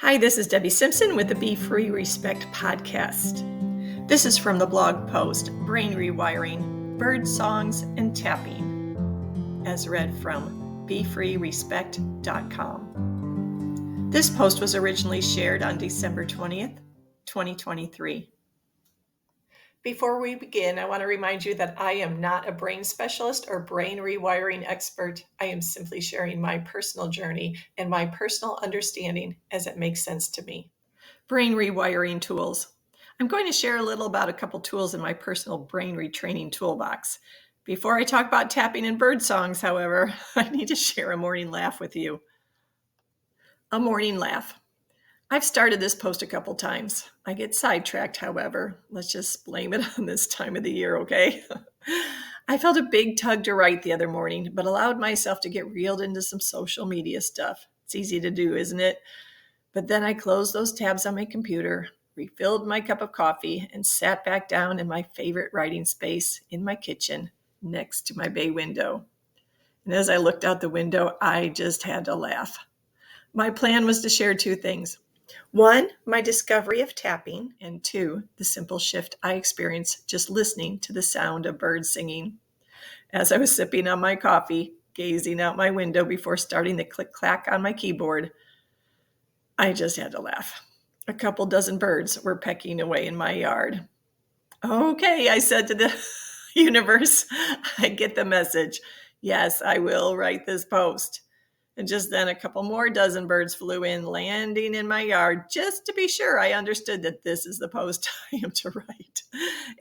Hi, this is Debbie Simpson with the Be Free Respect podcast. This is from the blog post, Brain Rewiring, Bird Songs and Tapping, as read from BeFreeRespect.com. This post was originally shared on December 20th, 2023. Before we begin, I want to remind you that I am not a brain specialist or brain rewiring expert. I am simply sharing my personal journey and my personal understanding as it makes sense to me. Brain rewiring tools. I'm going to share a little about a couple tools in my personal brain retraining toolbox. Before I talk about tapping and bird songs, however, I need to share a morning laugh with you. A morning laugh. I've started this post a couple times. I get sidetracked, however. Let's just blame it on this time of the year, okay? I felt a big tug to write the other morning, but allowed myself to get reeled into some social media stuff. It's easy to do, isn't it? But then I closed those tabs on my computer, refilled my cup of coffee, and sat back down in my favorite writing space in my kitchen next to my bay window. And as I looked out the window, I just had to laugh. My plan was to share two things. One, my discovery of tapping, and two, the simple shift I experienced just listening to the sound of birds singing. As I was sipping on my coffee, gazing out my window before starting the click-clack on my keyboard, I just had to laugh. A couple dozen birds were pecking away in my yard. Okay, I said to the universe, I get the message. Yes, I will write this post. And just then a couple more dozen birds flew in, landing in my yard, just to be sure I understood that this is the post I am to write.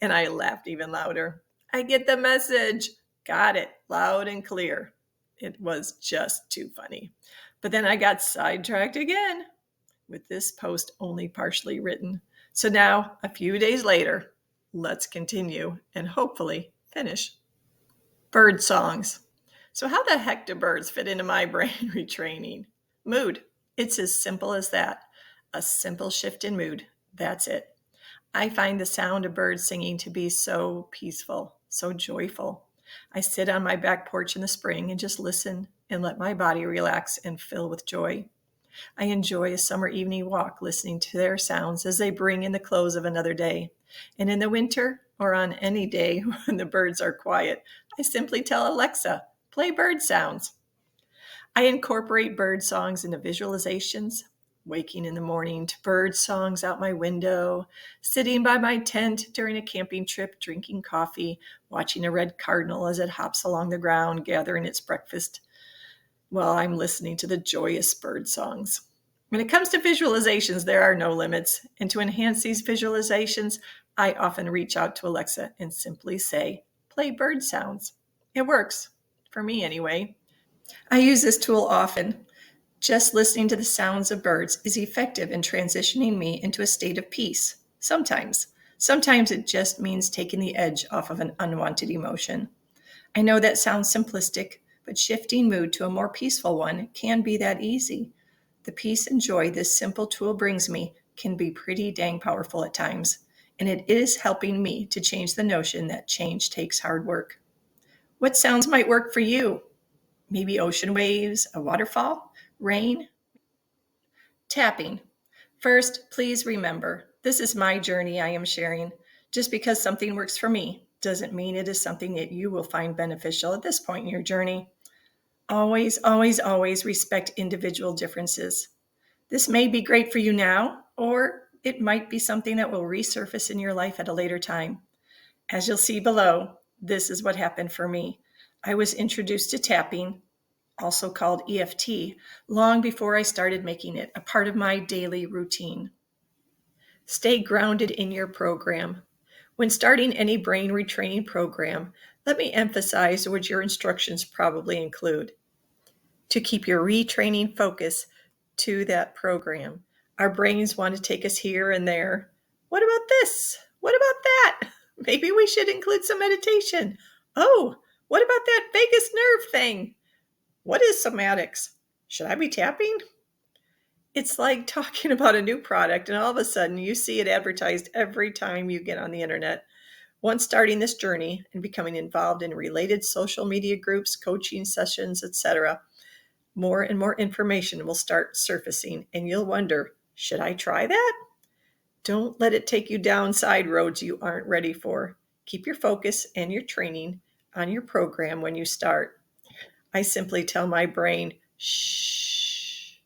And I laughed even louder. I get the message. Got it. Loud and clear. It was just too funny. But then I got sidetracked again with this post only partially written. So now, a few days later, let's continue and hopefully finish. Bird songs. So how the heck do birds fit into my brain retraining? Mood. It's as simple as that. A simple shift in mood. That's it. I find the sound of birds singing to be so peaceful, so joyful. I sit on my back porch in the spring and just listen and let my body relax and fill with joy. I enjoy a summer evening walk listening to their sounds as they bring in the close of another day. And in the winter, or on any day when the birds are quiet, I simply tell Alexa, play bird sounds. I incorporate bird songs into visualizations, waking in the morning to bird songs out my window, sitting by my tent during a camping trip, drinking coffee, watching a red cardinal as it hops along the ground, gathering its breakfast, while I'm listening to the joyous bird songs. When it comes to visualizations, there are no limits. And to enhance these visualizations, I often reach out to Alexa and simply say, play bird sounds. It works, for me anyway. I use this tool often. Just listening to the sounds of birds is effective in transitioning me into a state of peace. Sometimes it just means taking the edge off of an unwanted emotion. I know that sounds simplistic, but shifting mood to a more peaceful one can be that easy. The peace and joy this simple tool brings me can be pretty dang powerful at times, and it is helping me to change the notion that change takes hard work. What sounds might work for you? Maybe ocean waves, a waterfall, rain? Tapping. First, please remember, this is my journey I am sharing. Just because something works for me doesn't mean it is something that you will find beneficial at this point in your journey. Always, always, always respect individual differences. This may be great for you now, or it might be something that will resurface in your life at a later time. As you'll see below, this is what happened for me. I was introduced to tapping, also called EFT, long before I started making it a part of my daily routine. Stay grounded in your program. When starting any brain retraining program, let me emphasize what your instructions probably include. To keep your retraining focus to that program. Our brains want to take us here and there. What about this? What about that? Maybe we should include some meditation. Oh, what about that vagus nerve thing? What is somatics? Should I be tapping? It's like talking about a new product and all of a sudden you see it advertised every time you get on the internet. Once starting this journey and becoming involved in related social media groups, coaching sessions, etc., more and more information will start surfacing and you'll wonder, Should I try that? Don't let it take you down side roads you aren't ready for. Keep your focus and your training on your program when you start. I simply tell my brain, shh,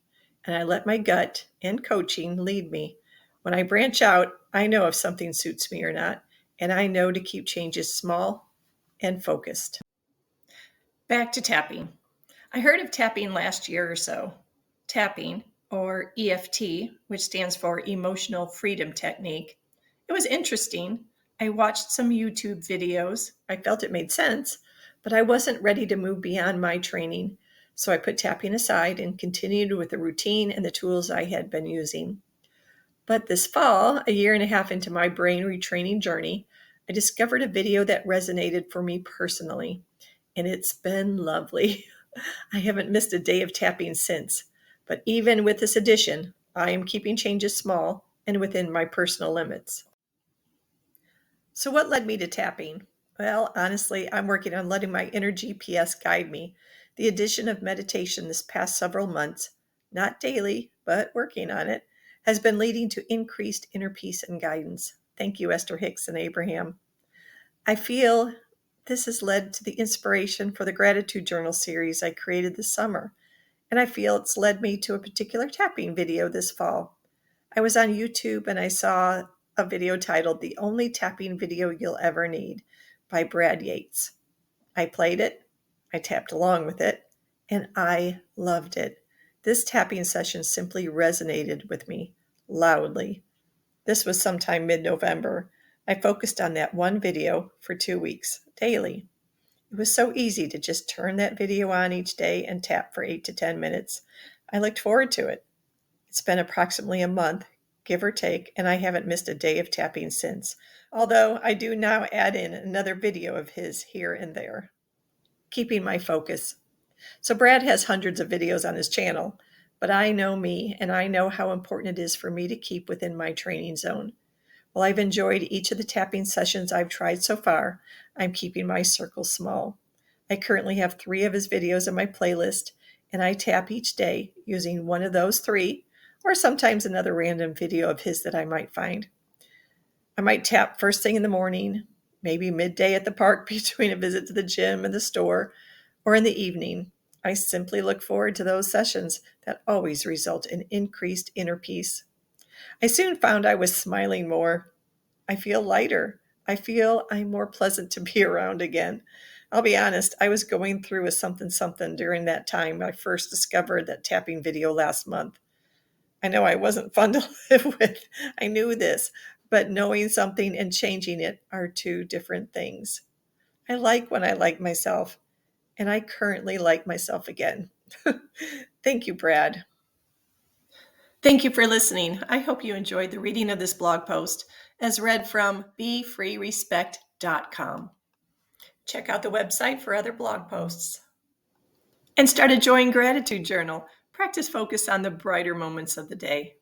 and I let my gut and coaching lead me. When I branch out, I know if something suits me or not, and I know to keep changes small and focused. Back to tapping. I heard of tapping last year or so. Tapping, or EFT, which stands for Emotional Freedom Technique. It was interesting. I watched some YouTube videos. I felt it made sense, but I wasn't ready to move beyond my training. So I put tapping aside and continued with the routine and the tools I had been using. But this fall, a year and a half into my brain retraining journey, I discovered a video that resonated for me personally, and it's been lovely. I haven't missed a day of tapping since, but even with this addition, I am keeping changes small and within my personal limits. So what led me to tapping? Well, honestly, I'm working on letting my inner GPS guide me. The addition of meditation this past several months, not daily, but working on it, has been leading to increased inner peace and guidance. Thank you, Esther Hicks and Abraham. I feel this has led to the inspiration for the gratitude journal series I created this summer, and I feel it's led me to a particular tapping video this fall. I was on YouTube and I saw a video titled "The Only Tapping Video You'll Ever Need" by Brad Yates. I played it, I tapped along with it, and I loved it. This tapping session simply resonated with me loudly. This was sometime mid-November. I focused on that one video for 2 weeks, daily. It was so easy to just turn that video on each day and tap for 8 to 10 minutes. I looked forward to it. It's been approximately a month, give or take, and I haven't missed a day of tapping since, although I do now add in another video of his here and there. Keeping my focus. So Brad has hundreds of videos on his channel, but I know me and I know how important it is for me to keep within my training zone. While I've enjoyed each of the tapping sessions I've tried so far, I'm keeping my circle small. I currently have 3 of his videos in my playlist, and I tap each day using one of those 3, or sometimes another random video of his that I might find. I might tap first thing in the morning, maybe midday at the park between a visit to the gym and the store, or in the evening. I simply look forward to those sessions that always result in increased inner peace. I soon found I was smiling more. I feel lighter. I feel I'm more pleasant to be around again. I'll be honest, I was going through a something during that time I first discovered that tapping video last month. I know I wasn't fun to live with. I knew this, but knowing something and changing it are 2 different things. I like when I like myself, and I currently like myself again. Thank you, Brad. Thank you for listening. I hope you enjoyed the reading of this blog post as read from BeFreeRespect.com. Check out the website for other blog posts. And start a Joy and Gratitude journal. Practice focus on the brighter moments of the day.